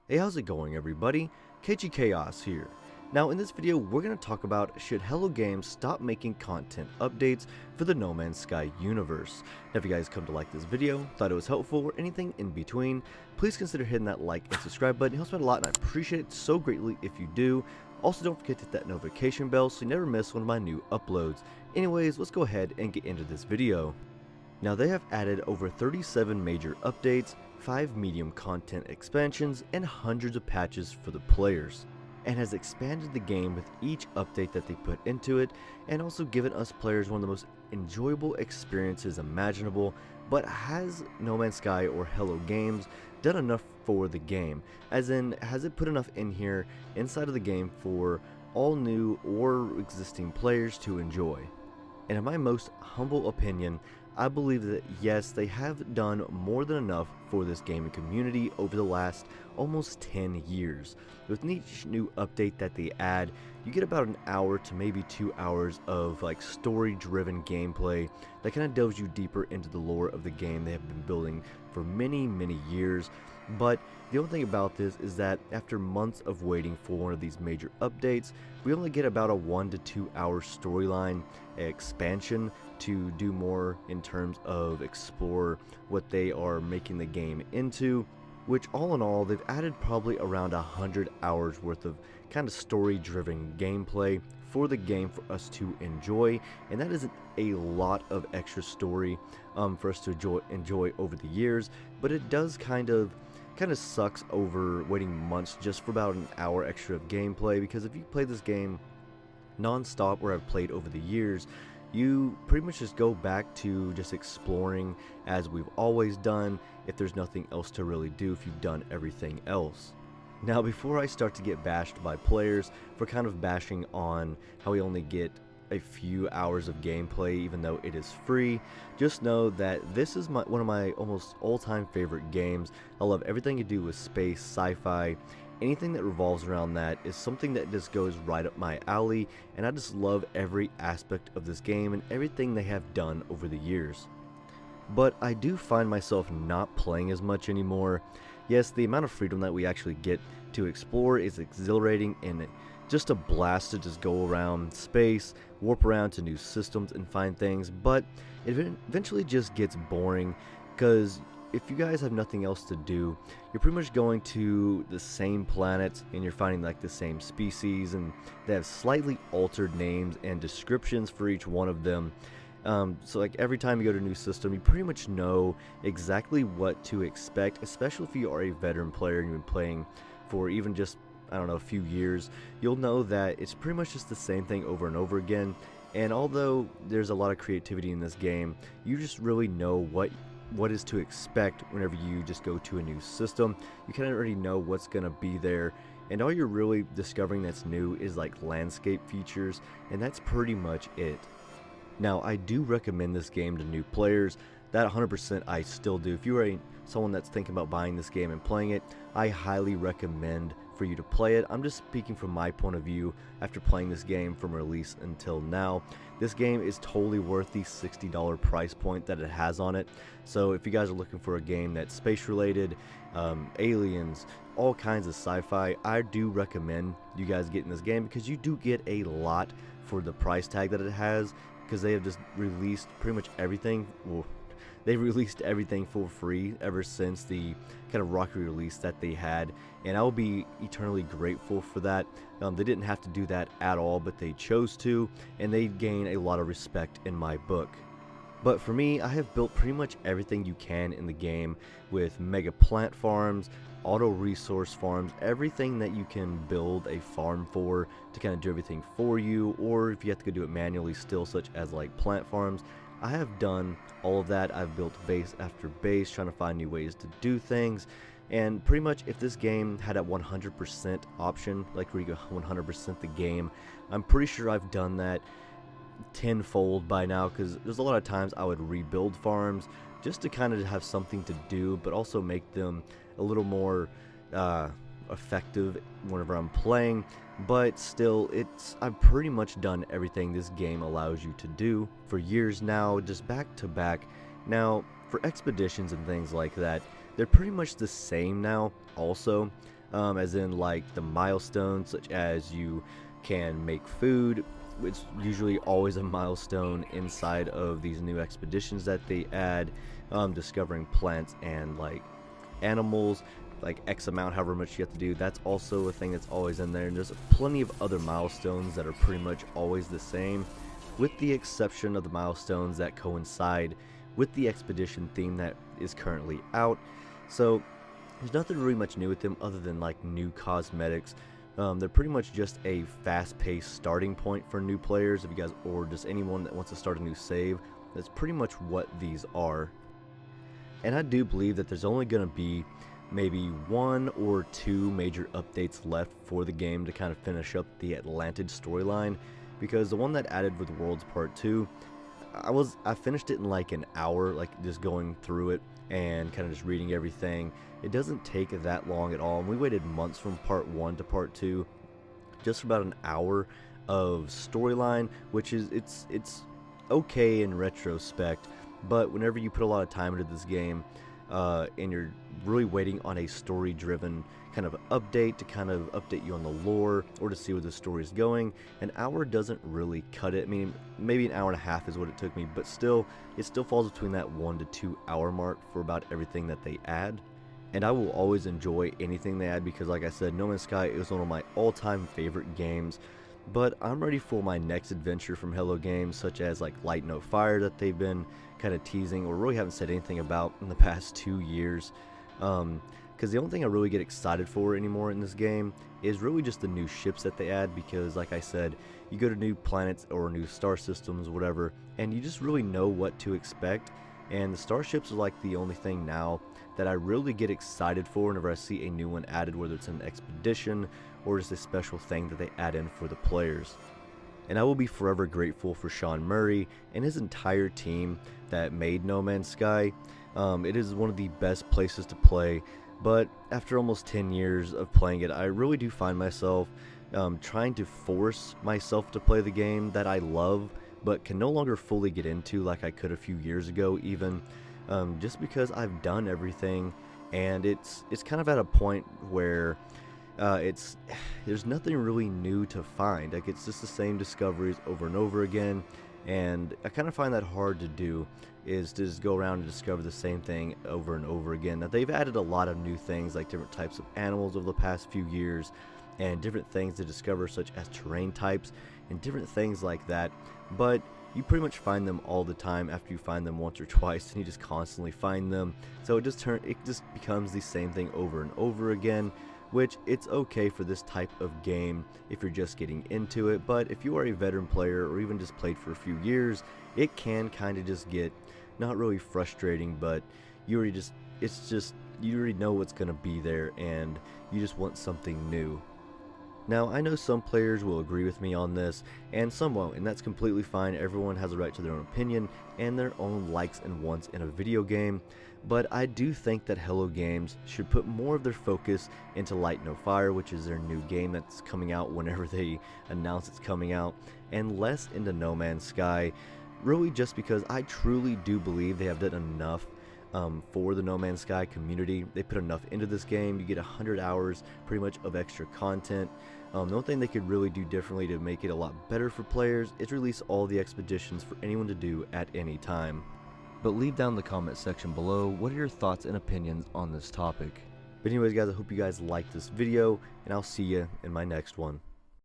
Hey, how's it going everybody? KG Chaos here. Now in this video we're going to talk about should Hello Games stop making content updates for the No Man's Sky universe. Now if you guys come to like this video, thought it was helpful, or anything in between, please consider hitting that like and subscribe button. It helps me out a lot and I appreciate it so greatly if you do. Also don't forget to hit that notification bell so you never miss one of my new uploads. Anyways, let's go ahead and get into this video. Now they have added over 37 major updates, 5 medium content expansions, and hundreds of patches for the players, and has expanded the game with each update that they put into it, and also given us players one of the most enjoyable experiences imaginable. But has No Man's Sky or Hello Games done enough for the game? As in, has it put enough in here inside of the game for all new or existing players to enjoy? And in my most humble opinion, I believe that yes, they have done more than enough for this gaming community over the last almost 10 years. With each new update that they add, you get about an hour to maybe 2 hours of like story-driven gameplay that kind of delves you deeper into the lore of the game they have been building for many years. But the only thing about this is that after months of waiting for one of these major updates, we only get about a 1 to 2 hour storyline expansion to do more in terms of explore what they are making the game into, which all in all they've added probably around 100 hours worth of kind of story driven gameplay for the game for us to enjoy, and that isn't a lot of extra story for us to enjoy over the years, but it does kind of sucks over waiting months just for about an hour extra of gameplay, because if you play this game non-stop where I've played over the years, you pretty much just go back to just exploring as we've always done if there's nothing else to really do, if you've done everything else. Now before I start to get bashed by players for kind of bashing on how we only get a few hours of gameplay even though it is free, just know that this is one of my almost all-time favorite games. I love everything to do with space, sci-fi. Anything that revolves around that is something that just goes right up my alley, and I just love every aspect of this game and everything they have done over the years. But I do find myself not playing as much anymore. Yes, the amount of freedom that we actually get to explore is exhilarating and just a blast to just go around space, warp around to new systems and find things, but it eventually just gets boring because if you guys have nothing else to do, you're pretty much going to the same planets and you're finding like the same species, and they have slightly altered names and descriptions for each one of them. So like every time you go to a new system, you pretty much know exactly what to expect, especially if you are a veteran player and you've been playing for even just, I don't know, a few years. You'll know that it's pretty much just the same thing over and over again. And although there's a lot of creativity in this game, you just really know what is to expect whenever you just go to a new system. You kind of already know what's gonna be there, and all you're really discovering that's new is like landscape features, and that's pretty much it. Now I do recommend this game to new players. That 100% I still do. If you are someone that's thinking about buying this game and playing it, I highly recommend for you to play it. I'm just speaking from my point of view after playing this game from release until now. This game is totally worth the $60 price point that it has on it. So if you guys are looking for a game that's space related, aliens, all kinds of sci-fi, I do recommend you guys getting this game because you do get a lot for the price tag that it has, because they have just released pretty much everything. Well, they've released everything for free ever since the kind of rocky release that they had, and I will be eternally grateful for that. They didn't have to do that at all, but they chose to, and they gain a lot of respect in my book. But for me, I have built pretty much everything you can in the game with mega plant farms, auto resource farms, everything that you can build a farm for to kind of do everything for you, or if you have to go do it manually still, such as like plant farms. I have done all of that. I've built base after base trying to find new ways to do things, and pretty much if this game had a 100% option, like where you go 100% the game, I'm pretty sure I've done that tenfold by now, because there's a lot of times I would rebuild farms just to kind of have something to do, but also make them a little more effective whenever I'm playing. But still, I've pretty much done everything this game allows you to do for years now, just back to back. Now for expeditions and things like that, they're pretty much the same now also. as in like the milestones, such as you can make food, which usually always a milestone inside of these new expeditions that they add. Discovering plants and like animals, like X amount, however much you have to do. That's also a thing that's always in there. And there's plenty of other milestones that are pretty much always the same, with the exception of the milestones that coincide with the expedition theme that is currently out. So there's nothing really much new with them other than like new cosmetics. They're pretty much just a fast-paced starting point for new players, if you guys, or just anyone that wants to start a new save. That's pretty much what these are. And I do believe that there's only going to be maybe 1 or 2 major updates left for the game to kind of finish up the Atlantid storyline, because the one that added with Worlds Part 2, I finished it in like an hour, like just going through it and kind of just reading everything. It doesn't take that long at all, and we waited months from Part 1 to Part 2 just for about an hour of storyline, which is it's okay in retrospect. But whenever you put a lot of time into this game, and you're really waiting on a story-driven kind of update to kind of update you on the lore or to see where the story is going, an hour doesn't really cut it. I mean, maybe an hour and a half is what it took me, but still, it still falls between that 1 to 2 hour mark for about everything that they add. And I will always enjoy anything they add because, like I said, No Man's Sky is one of my all-time favorite games. But I'm ready for my next adventure from Hello Games, such as like Light No Fire that they've been kind of teasing or really haven't said anything about in the past 2 years. Because the only thing I really get excited for anymore in this game is really just the new ships that they add, because like I said, you go to new planets or new star systems, whatever, and you just really know what to expect. And the starships are like the only thing now that I really get excited for whenever I see a new one added, whether it's an expedition or just a special thing that they add in for the players. And I will be forever grateful for Sean Murray and his entire team that made No Man's Sky. It is one of the best places to play, but after almost 10 years of playing it, I really do find myself trying to force myself to play the game that I love, but can no longer fully get into like I could a few years ago even, just because I've done everything, and it's kind of at a point where there's nothing really new to find. Like, it's just the same discoveries over and over again, and I kind of find that hard to do, is to just go around and discover the same thing over and over again. Now, they've added a lot of new things, like different types of animals over the past few years, and different things to discover, such as terrain types and different things like that, but you pretty much find them all the time after you find them once or twice, and you just constantly find them. So it just becomes the same thing over and over again, which it's okay for this type of game if you're just getting into it. But if you are a veteran player or even just played for a few years, it can kind of just get not really frustrating, but you already you already know what's going to be there and you just want something new. Now, I know some players will agree with me on this, and some won't, and that's completely fine. Everyone has a right to their own opinion and their own likes and wants in a video game, but I do think that Hello Games should put more of their focus into Light No Fire, which is their new game that's coming out whenever they announce it's coming out, and less into No Man's Sky, really just because I truly do believe they have done enough for the No Man's Sky community. They put enough into this game. You get 100 hours pretty much of extra content. The only thing they could really do differently to make it a lot better for players is release all the expeditions for anyone to do at any time. But leave down in the comment section below what are your thoughts and opinions on this topic. But anyways guys, I hope you guys liked this video, and I'll see you in my next one.